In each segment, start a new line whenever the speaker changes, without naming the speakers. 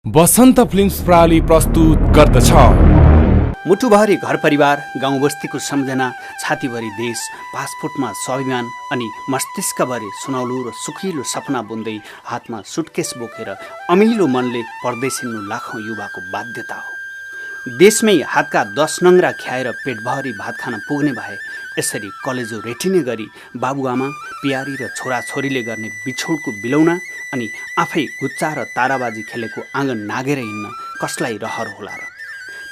बसन्त films प्रणाली प्रस्तुत गर्दछ।
मुटुभरि घर परिवार, गाउँ बस्तीको सम्झना, छातीभरि देश, पासपोर्टमा स्वाभिमान अनि मस्तिष्कभरि सुनौलो र सुखिलो सपना बुन्दै हातमा सुटकेस बोकेर अमिलो मनले परदेश हिँड्नु लाखौँ युवाको बाध्यता हो। देशमै हातका 10 नङ्ग्रा ख्याएर पेटभरि भात खान पुग्ने भए यसरी कलेजो रेटिने गरी बाबुआमा, पियारी र छोराछोरीले गर्ने बिछोडको बिलौना अनि आफै गुच्चा र ताराबाजी खेलेको आँगन नागेर हिँड्न कसलाई रहर होला र।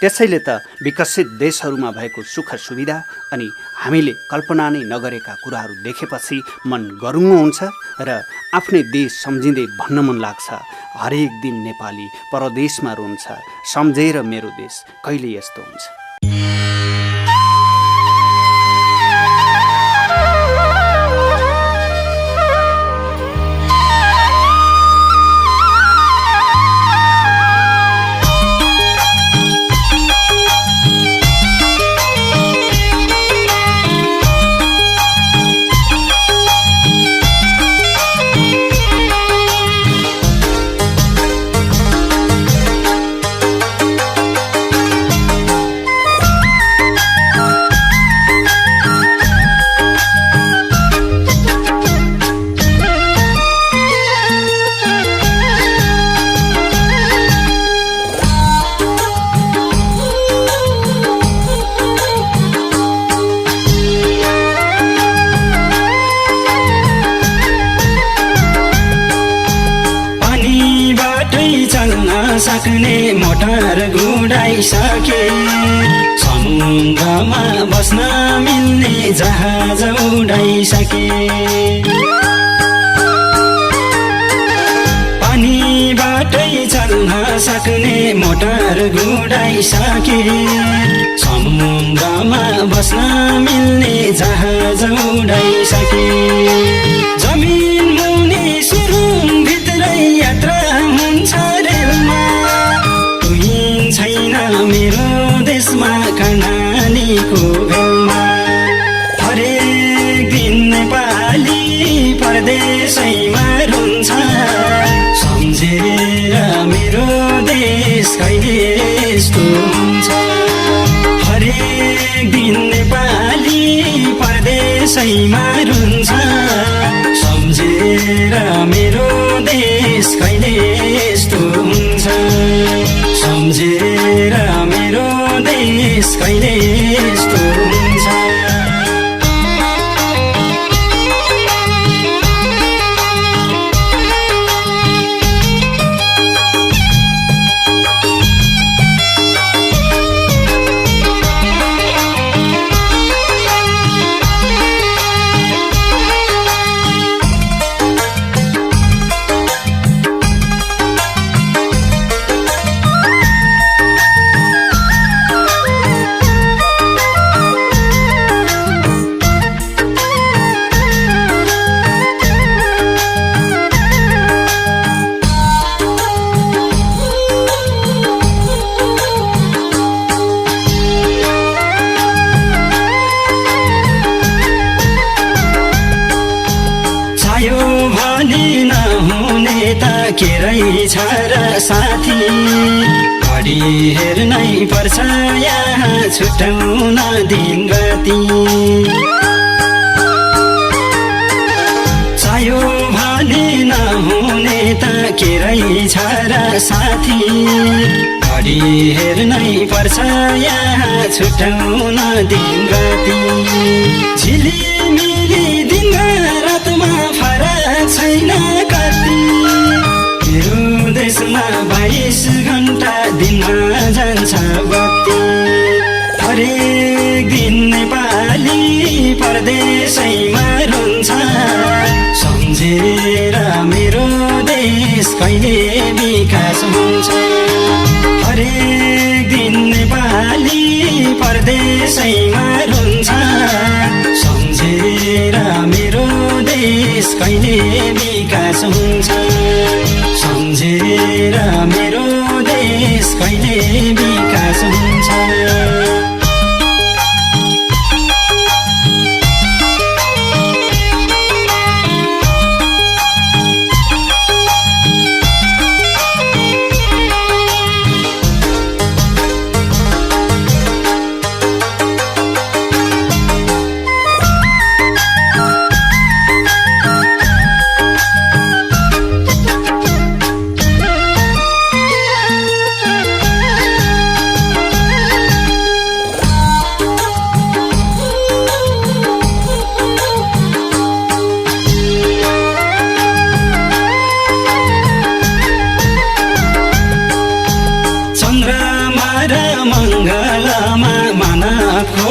त्यसैले त विकसित देशहरूमा भएको सुख सुविधा अनि हामीले कल्पना नै नगरेका कुराहरू देखेपछि मन गरुङ्गो हुन्छ र आफ्नै देश सम्झिँदै भन्न मन लाग्छ, हरेक दिन नेपाली परदेशमा रुन्छ, सम्झेर मेरो देश कहिले यस्तो हुन्छ।
सक्ने मोटर गुडाइसके, समुद्रमा बस्न मिल्ने जहाज उडाइसके, पानीबाटै चल्न सक्ने मोटर गुडाइसके, समुद्रमा बस्न मिल्ने जहाज उडाइसके, जमिन मुनि सुरुङ भित्रै यात्रा हुन्छ रेलमा, छैन मेरो देशमा कहानीको बेलमा, हरेक दिन नेपाली परदेशैमा रुन्छ, सम्झेर मेरो देश कहिले यस्तो हुन्छ, हरेक दिन नेपाली परदेशैमा रुन्छ, सम्झेर मेरो देश कहिले यस्तो हुन्छ, सम्झेर मेरो देश कहिले यस्तो हुन्छ। के रहेछ र साथी, घडी हेर्नै पर्छ यहाँ छुट्याउन दिन राति, चाह्यो भने नहुने त के रहेछ र साथी, घडी हेर्नै पर्छ यहाँ छुट्याउन दिन राति, झिलिमिली दिन रातमा फरक छैन कति, मेरो देशमा 22 घण्टा दिनमा जान्छ बत्ती, हरेक दिन नेपाली परदेशैमा रुन्छ, सम्झेर मेरो देश कहिले विकास हुन्छ, हरेक दिन नेपाली परदेशैमा रुन्छ, सम्झेर मेरो देश कहिले विकास हुन्छ, सम्झेर मेरो देश कहिले विकास हुन्छ।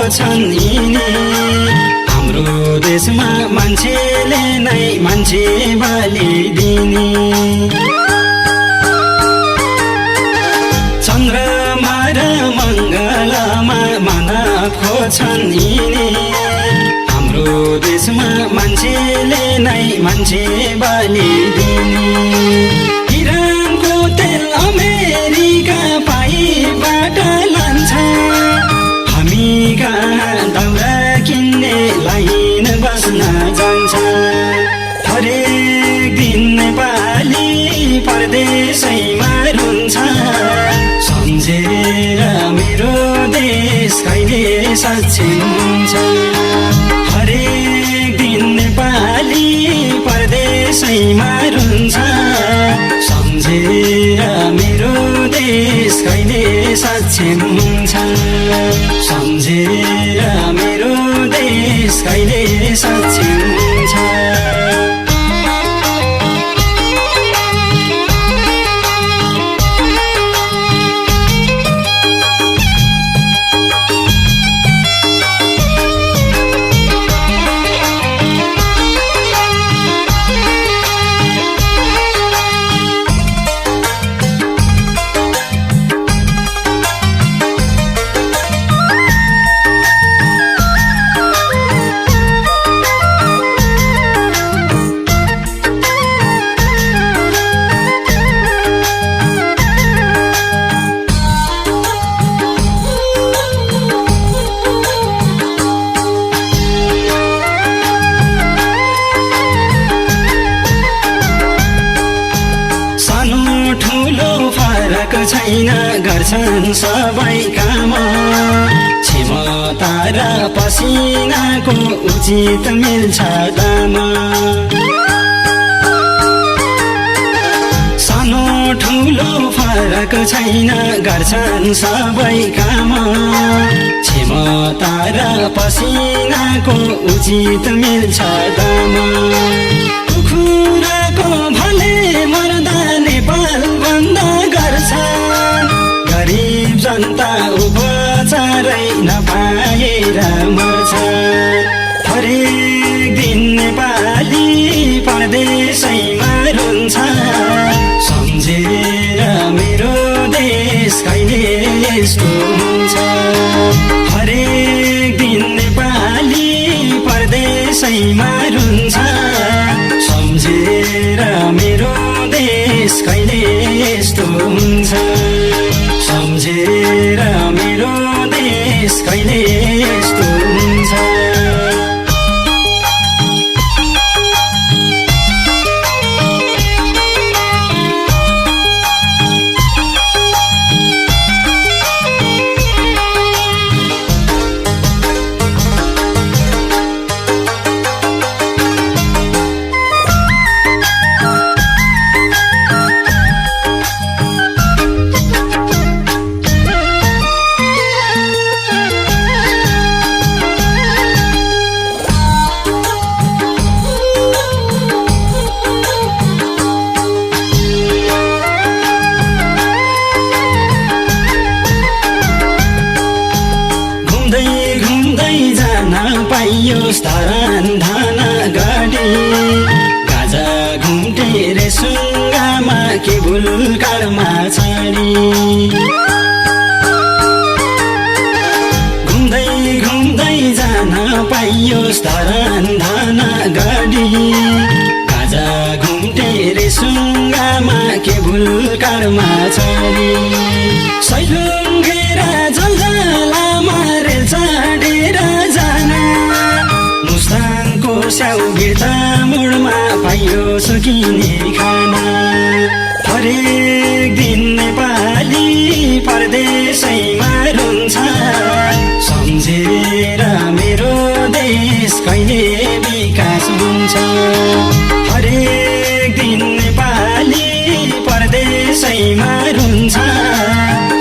खोज्छन् यिनी हाम्रो देशमा मान्छेले नै मान्छे बलि दिने चन्द्रमा र मङ्गलमा मानव खोज्छन् यिनी हाम्रो देशमा मान्छेले नै मान्छे बलि दिने इरानको तेल अमेरिका पाइबाट लान्छ हामी कहाँ दाउरा किन्ने लाइन बस्न जान्छ हरेक दिन नेपाली परदेशैमा रुन्छ सम्झेर मेरो देश कहिले सक्षिन्छ हरेक दिन नेपाली परदेशैमा रुन्छ सम्झेर मेरो देश कहिले सक्षम हुन्छ सम्झेर मेरो देश कहिले सक्षम हुन्छ छैन गर्छन् सबै काम क्षमता र पसिनाको उचित मिल्छ दाम सानो ठुलो फरक छैन गर्छन् सबै काम क्षमता र पसिनाको उचित मिल्छ दाम कुखुराको भले मर्दा नेपाल बन्द गरीब जनता उपचारै नपाएर मर्छ हरेक दिन नेपाली परदेशैमा रुन्छ सम्झेर मेरो देश कहिले यस्तो हुन्छ हरेक दिन नेपाली परदेशैमा रुन्छ सम्झेर मेरो देश कहिले यस्तो हुन्छ सम्झेर मेरो देश कहिले यस्तो हुन्छ धरान गाडी गाजा घुम्टे रे सुङ्गामा केबुल कारमा छाडी घुम्दै घुम्दै जान पाइयोस् धरान गाडी गाजा घुम्टे रे सुङ्गामा केबुल कारमा छाडी सैलुङ्गेर जलजलामा रेल चढेर जान मुस्ताङको स्याउ गिर्दा मोडमा पाइयो सकिने खाना हरेक दिन नेपाली परदेशैमा रुन्छ सम्झेर मेरो देश कहिले विकास हुन्छ हरेक दिन नेपाली परदेशैमा रुन्छ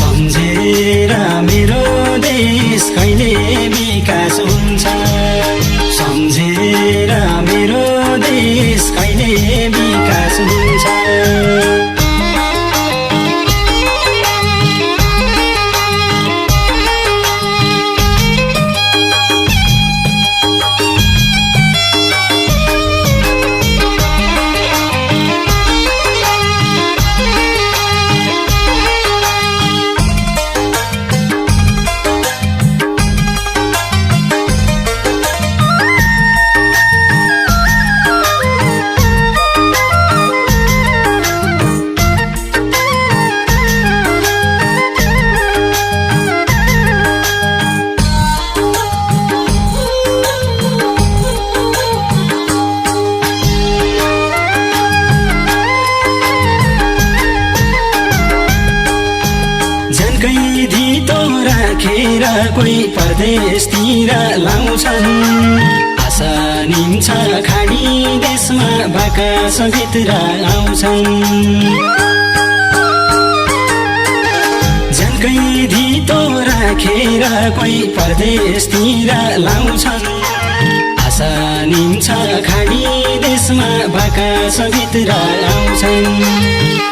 सम्झेर मेरो देश कहिले विकास हुन्छ सम्झेर मेरो देश कहिले विकास हुन्छ राखेर कोही परदेशतिर लाउँछन् आशा निम्छ खाडी देशमा बाकासभित्र आउँछन् जनकैदी तो राखेर कोही परदेशतिर लाउँछन् आशा निम्छ खाडी देशमा बाकासभित्र आउँछन्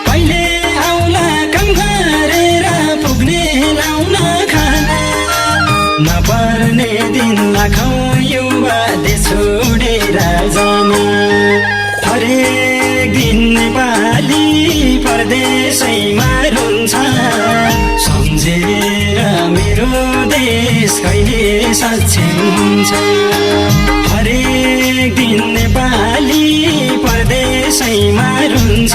पहिले आउला काम गरेर पुग्ने लाउन खाना नपर्ने दिन लाखौँ युवा देश छोडेर जान हरेक दिन नेपाली परदेशैमा रुन्छ सम्झेर मेरो देश कहिले सक्षम हुन्छ हरेक दिन नेपाली परदेशैमा रुन्छ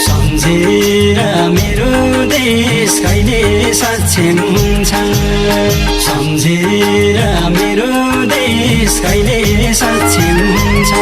सम्झेर मेरो देश कहिले सक्षम हुन्छ सम्झेर मेरो देश कहिले सक्षम हुन्छ